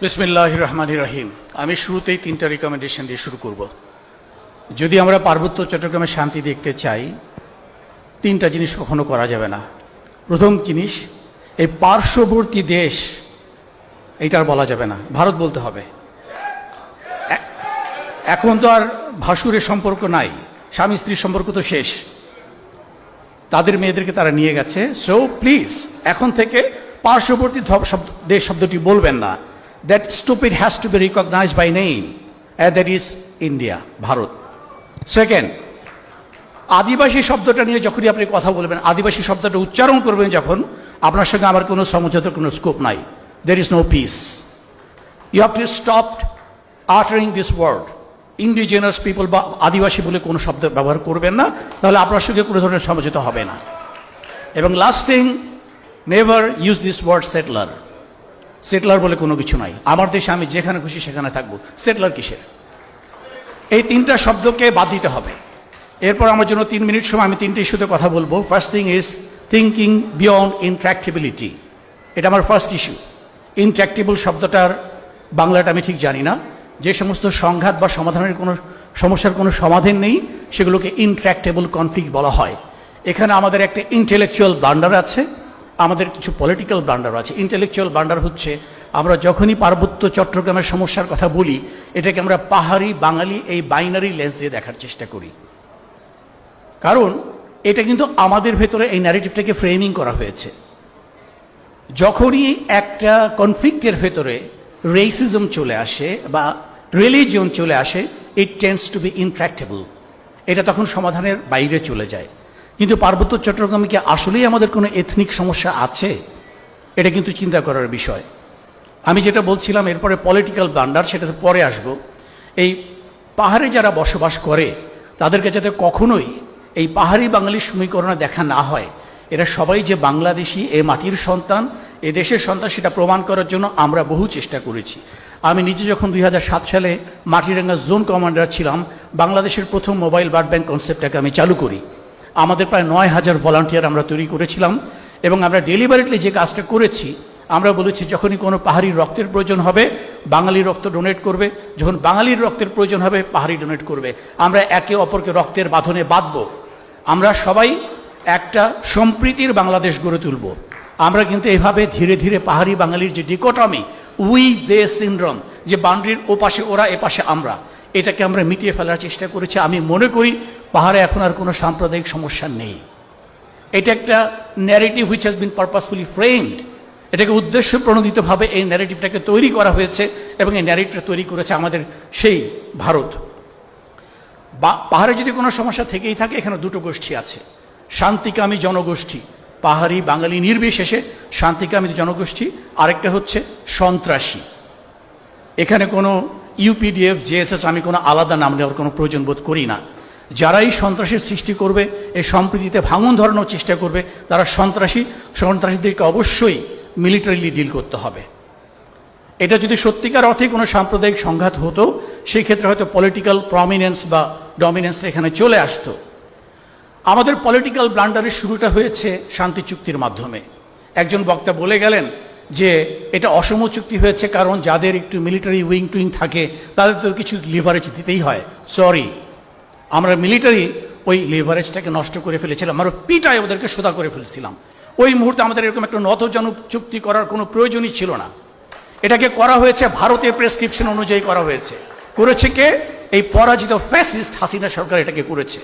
বিসমিল্লাহির রহমানির রহিম। আমি শুরুতেই তিনটা রিকমেন্ডেশন দিয়ে শুরু করব। যদি আমরা পার্বত্য চট্টগ্রামে শান্তি দেখতে চাই, তিনটা জিনিস কখনো করা যাবে না। প্রথম জিনিস, এই পার্শ্ববর্তী দেশ এইটার বলা যাবে না, ভারত বলতে হবে। এখন তো আর ভাসুরের সম্পর্ক নাই, স্বামী স্ত্রীর সম্পর্ক তো শেষ, তাদের মেয়েদেরকে তারা নিয়ে গেছে। সো প্লিজ এখন থেকে পার্শ্ববর্তী দেশ শব্দটি বলবেন না। That stupid has to be recognized by name, and that is India, Bharat. Second, Adivasi শব্দটা নিয়ে যখনই আপনি কথা বলবেন, আদিবাসী শব্দটা উচ্চারণ করবেন যখন, আপনার সঙ্গে আমার কোনো সমঝোতার কোনো স্কোপ নাই। There is no peace. You have to stop uttering this word. Indigenous people বা আদিবাসী বলে কোনো শব্দ ব্যবহার করবেন না, তাহলে আপনার সঙ্গে কোনো ধরনের সমঝোতা হবে না। এবং last thing, never use this word settler. Settler বলে কোনো কিছু নাই। আমার দেশে আমি যেখানে খুশি সেখানে থাকবো, সেটলার কিসের? এই তিনটা শব্দকে বাদ দিতে হবে। এরপর আমার জন্য 3 মিনিট সময়, আমি তিনটে ইস্যুতে কথা বলবো। First thing is thinking beyond intractability. এটা আমার ফার্স্ট ইস্যু। ইনট্র্যাক্টেবল শব্দটার বাংলাটা আমি ঠিক জানি না। যে সমস্ত সংঘাত বা সমাধানের কোনো সমস্যার কোনো সমাধান নেই, সেগুলোকে ইনট্র্যাক্টেবল কনফ্লিক্ট বলা হয়। এখানে আমাদের একটা ইন্টেলেকচুয়াল ব্লান্ডার আছে, আমাদের কিছু পলিটিক্যাল ব্লান্ডার আছে। ইন্টেলেকচুয়াল ব্লান্ডার হচ্ছে, আমরা যখনই পার্বত্য চট্টগ্রামের সমস্যার কথা বলি, এটাকে আমরা পাহাড়ি বাঙালি এই বাইনারি লেন্স দিয়ে দেখার চেষ্টা করি। কারণ এটা কিন্তু আমাদের ভেতরে এই ন্যারেটিভটাকে ফ্রেমিং করা হয়েছে। যখনই একটা কনফ্লিক্টের ভেতরে রেসিজম চলে আসে বা রিলিজিয়ন চলে আসে, ইট টেন্ডস টু বি ইনট্র্যাক্টেবল। এটা তখন সমাধানের বাইরে চলে যায়। কিন্তু পার্বত্য চট্টগ্রামে কি আসলেই আমাদের কোনো এথনিক সমস্যা আছে? এটা কিন্তু চিন্তা করার বিষয়। আমি যেটা বলছিলাম, এরপরে পলিটিক্যাল ব্লান্ডার, সেটাতে পরে আসবো। এই পাহাড়ে যারা বসবাস করে, তাদেরকে যাতে কখনোই এই পাহাড়ি বাঙালির সমীকরণে দেখা না হয়। এরা সবাই যে বাংলাদেশি, এ মাটির সন্তান, এ দেশের সন্তান, সেটা প্রমাণ করার জন্য আমরা বহু চেষ্টা করেছি। আমি নিজে যখন 2007 সালে মাটিরাঙ্গা জোন কমান্ডার ছিলাম, বাংলাদেশের প্রথম মোবাইল ব্লাড ব্যাংক কনসেপ্টটাকে আমি চালু করি। আমাদের প্রায় 9000 ভলান্টিয়ার আমরা তৈরি করেছিলাম এবং আমরা ডেলিভারেটলি যে কাজটা করেছি, আমরা বলেছি যখনই কোনো পাহাড়ির রক্তের প্রয়োজন হবে, বাঙালি রক্ত ডোনেট করবে। যখন বাঙালির রক্তের প্রয়োজন হবে, পাহাড়ি ডোনেট করবে। আমরা একে অপরকে রক্তের বাঁধনে বাঁধবো। আমরা সবাই একটা সম্প্রীতির বাংলাদেশ গড়ে তুলব। আমরা কিন্তু এভাবে ধীরে ধীরে পাহাড়ি বাঙালির যে ডিকোটমি, উই দে সিনড্রোম, যে বাউন্ডারির ওপাশে ওরা, এপাশে আমরা, এটাকে আমরা মিটিয়ে ফেলার চেষ্টা করেছি। আমি মনে করি পাহাড়ে এখন আর কোনো সাম্প্রদায়িক সমস্যা নেই। এটা একটা narrative which has been purposefully framed. এটাকে উদ্দেশ্য প্রণোদিতভাবে এই ন্যারেটিভটাকে তৈরি করা হয়েছে এবং এই ন্যারেটিভটা তৈরি করেছে আমাদের সেই ভারত। পাহাড়ে যদি কোনো সমস্যা থেকেই থাকে, এখানে দুটো গোষ্ঠী আছে, শান্তিকামী জনগোষ্ঠী, পাহাড়ি বাঙালি নির্বিশেষে শান্তিকামী জনগোষ্ঠী, আরেকটা হচ্ছে সন্ত্রাসী। এখানে কোনো ইউপিডিএফ, জেএসএস, আমি কোনো আলাদা নাম নেওয়ার কোনো প্রয়োজন বোধ করি না। যারা এই সন্ত্রাসের সৃষ্টি করবে, এই সম্প্রীতিতে ভাঙন ধরানোর চেষ্টা করবে, তারা সন্ত্রাসীদেরকে অবশ্যই মিলিটারিলি ডিল করতে হবে। এটা যদি সত্যিকার অর্থে কোনো সাম্প্রদায়িক সংঘাত হতো, সেই ক্ষেত্রে হয়তো পলিটিক্যাল প্রমিনেন্স বা ডমিনেন্স এখানে চলে আসতো। আমাদের পলিটিক্যাল ব্লান্ডারের শুরুটা হয়েছে শান্তি চুক্তির মাধ্যমে। একজন বক্তা বলে গেলেন যে এটা অসম চুক্তি হয়েছে, কারণ যাদের একটু মিলিটারি উইং টুইং থাকে তাদের তো কিছু লিভারেজ দিতেই হয়। সরি, আমরা মিলিটারি ওই লিভারেজটাকে নষ্ট করে ফেলেছিলাম, আমরা পিটায় ওদেরকে সোদা করে ফেলেছিলাম। ওই মুহূর্তে আমাদের এরকম একটা নতজনক চুক্তি করার কোনো প্রয়োজনই ছিল না। এটাকে করা হয়েছে ভারতের প্রেসক্রিপশন অনুযায়ী করা হয়েছে। করেছে কে? এই পরাজিত ফ্যাসিস্ট হাসিনা সরকার এটাকে করেছে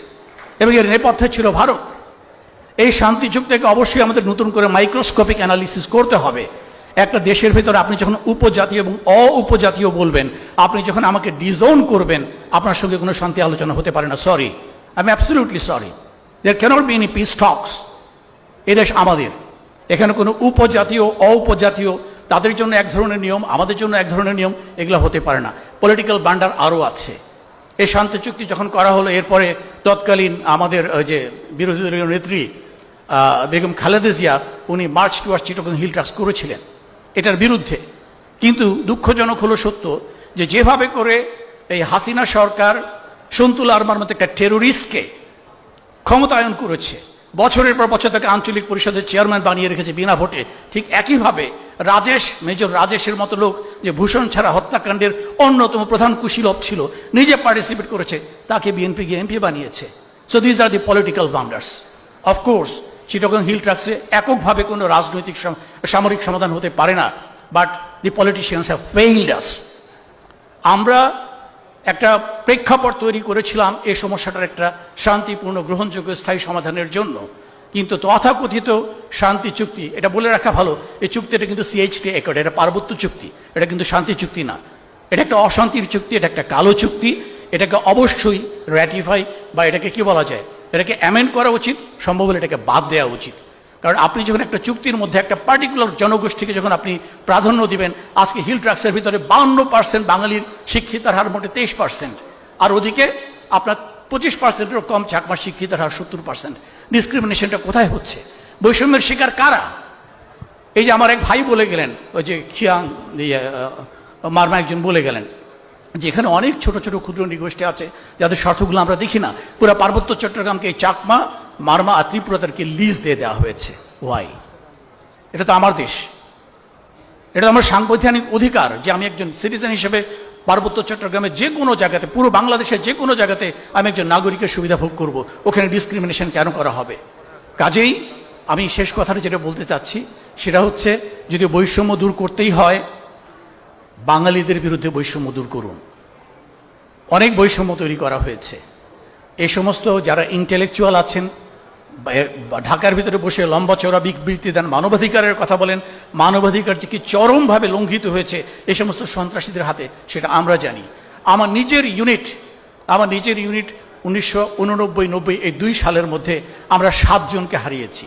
এবং এর নেপথ্যে ছিল ভারত। এই শান্তি চুক্তিকে অবশ্যই আমাদের নতুন করে মাইক্রোস্কোপিক অ্যানালিসিস করতে হবে। একটা দেশের ভেতরে আপনি যখন উপজাতীয় এবং উপজাতীয় বলবেন, আপনি যখন আমাকে ডিজোন করবেন, আপনার সঙ্গে কোনো শান্তি আলোচনা হতে পারে না। Sorry, I am absolutely sorry, there cannot be any peace talks. এদেশ আমাদের, এখানে কোনো উপজাতীয় উপজাতীয়, তাদের জন্য এক ধরনের নিয়ম, আমাদের জন্য এক ধরনের নিয়ম, এগুলো হতে পারে না। পলিটিক্যাল ব্লান্ডার আরও আছে। এই শান্তি চুক্তি যখন করা হলো, এরপরে তৎকালীন আমাদের যে বিরোধী দলীয় নেত্রী বেগম খালেদা জিয়া, উনি march towards Chittagong Hill Tracts করেছিলেন এটার বিরুদ্ধে। কিন্তু দুঃখজনক হলো সত্য যে যেভাবে করে এই হাসিনা সরকার সন্তুল আরমার মতো একটা টেরোরিস্টকে ক্ষমতায়ন করেছে, বছরের পর বছর তাকে আঞ্চলিক পরিষদের চেয়ারম্যান বানিয়ে রেখেছে বিনা ভোটে। ঠিক একইভাবে মেজর রাজেশের মতো লোক যে ভূষণ ছাড়া হত্যাকাণ্ডের অন্যতম প্রধান কুশীলব ছিল, নিজে পার্টিসিপেট করেছে, তাকে বিএনপি এমপি বানিয়েছে। So these are the political blunders. Of course Chittagong hill ট্রাক্সে এককভাবে কোনো রাজনৈতিক সামরিক সমাধান হতে পারে না, but the politicians have failed us. আমরা একটা প্রেক্ষাপট তৈরি করেছিলাম এই সমস্যাটার একটা শান্তিপূর্ণ গ্রহণযোগ্য স্থায়ী সমাধানের জন্য, কিন্তু তথাকথিত শান্তি চুক্তি, এটা বলে রাখা ভালো, এই চুক্তিটা কিন্তু CHT অ্যাকর্ড, এটা পার্বত্য চুক্তি, এটা কিন্তু শান্তি চুক্তি না। এটা একটা অশান্তির চুক্তি, এটা একটা কালো চুক্তি। এটাকে অবশ্যই র্যাটিফাই বা এটাকে কি বলা যায়, এটাকে অ্যামেন্ড করা উচিত, সম্ভব হলে এটাকে বাদ দেওয়া উচিত। কারণ আপনি যখন একটা চুক্তির মধ্যে একটা পার্টিকুলার জনগোষ্ঠীকে যখন আপনি প্রাধান্য দিবেন, আজকে হিল ট্রাক্সের ভিতরে 52% বাঙালির শিক্ষিতার হার মোটে 23%, আর ওদিকে আপনার 25%-এরও কম চাকমা শিক্ষিতার হার 70%। ডিসক্রিমিনেশনটা কোথায় হচ্ছে? বৈষম্যের শিকার কারা? এই যে আমার এক ভাই বলে গেলেন, ওই যে খিয়াং মারমা একজন বলে গেলেন যে এখানে অনেক ছোট ছোট ক্ষুদ্র নৃগোষ্ঠী আছে যাদের স্বার্থগুলো আমরা দেখি না। পুরো পার্বত্য চট্টগ্রামকে এই চাকমা, মারমা আর ত্রিপুরাদেরকে লিজ দিয়ে দেওয়া হয়েছে। ওয়াই? এটা তো আমার দেশ, এটা তো আমার সাংবিধানিক অধিকার যে আমি একজন সিটিজেন হিসেবে পার্বত্য চট্টগ্রামের যে কোনো জায়গাতে, পুরো বাংলাদেশের যে কোনো জায়গাতে আমি একজন নাগরিকের সুবিধা ভোগ করব। ওখানে ডিসক্রিমিনেশন কেন করা হবে? কাজেই আমি শেষ কথাটা যেটা বলতে চাচ্ছি সেটা হচ্ছে, যদি বৈষম্য দূর করতেই হয়, বাঙালিদের বিরুদ্ধে বৈষম্য দূর করুন। অনেক বৈষম্য তৈরি করা হয়েছে। এই সমস্ত যারা ইন্টেলেকচুয়াল আছেন, ঢাকার ভিতরে বসে লম্বা চওড়া বিবৃতি দেন, মানবাধিকারের কথা বলেন, মানবাধিকার যে কি চরমভাবে লঙ্ঘিত হয়েছে এই সমস্ত সন্ত্রাসীদের হাতে, সেটা আমরা জানি। আমার নিজের ইউনিট 1989-90 এই 2 সালের মধ্যে আমরা 7 জনকে হারিয়েছি।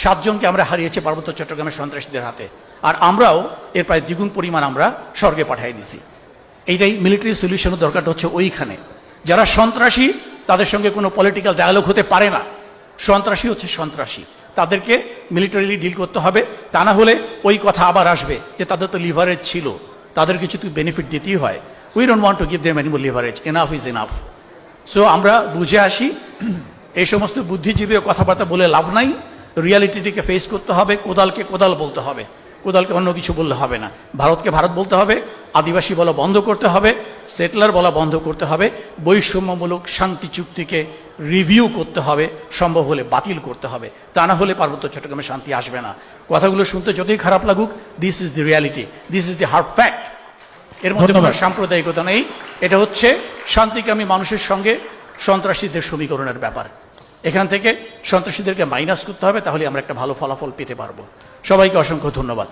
7 জনকে আমরা হারিয়েছি পার্বত্য চট্টগ্রামের সন্ত্রাসীদের হাতে। আর আমরাও এর প্রায় দ্বিগুণ পরিমাণ আমরা স্বর্গে পাঠিয়ে দিছি। এইটাই মিলিটারি সলিউশনের দরকারটা হচ্ছে ওইখানে। যারা সন্ত্রাসী তাদের সঙ্গে কোনো পলিটিক্যাল ডায়ালগ হতে পারে না। সন্ত্রাসী হচ্ছে সন্ত্রাসী, তাদেরকে মিলিটারিলি ডিল করতে হবে। তা না হলে ওই কথা আবার আসবে যে তাদের তো লিভারেজ ছিল, তাদের কিছু তো বেনিফিট দিতেই হয়। We don't want to give them any more leverage, enough is enough. So আমরা বুঝে আসি, এই সমস্ত বুদ্ধিজীবী কথাবার্তা বলে লাভ নাই। রিয়ালিটিটিকে ফেস করতে হবে। কোদালকে কোদাল বলতে হবে, কোদালকে অন্য কিছু বললে হবে না। ভারতকে ভারত বলতে হবে, আদিবাসী বলা বন্ধ করতে হবে, সেটলার বলা বন্ধ করতে হবে, বৈষম্যমূলক শান্তি চুক্তিকে রিভিউ করতে হবে, সম্ভব হলে বাতিল করতে হবে। তা না হলে পার্বত্য চট্টগ্রামে শান্তি আসবে না। কথাগুলো শুনতে যতই খারাপ লাগুক, this is the reality, this is the hard fact. এর মধ্যে কোনো সাম্প্রদায়িকতা নেই। এটা হচ্ছে শান্তিকামী মানুষের সঙ্গে সন্ত্রাসীদের সমীকরণের ব্যাপার। এখান থেকে সন্ত্রাসীদেরকে মাইনাস করতে হবে, তাহলে আমরা একটা ভালো ফলাফল পেতে পারবো। সবাইকে অসংখ্য ধন্যবাদ।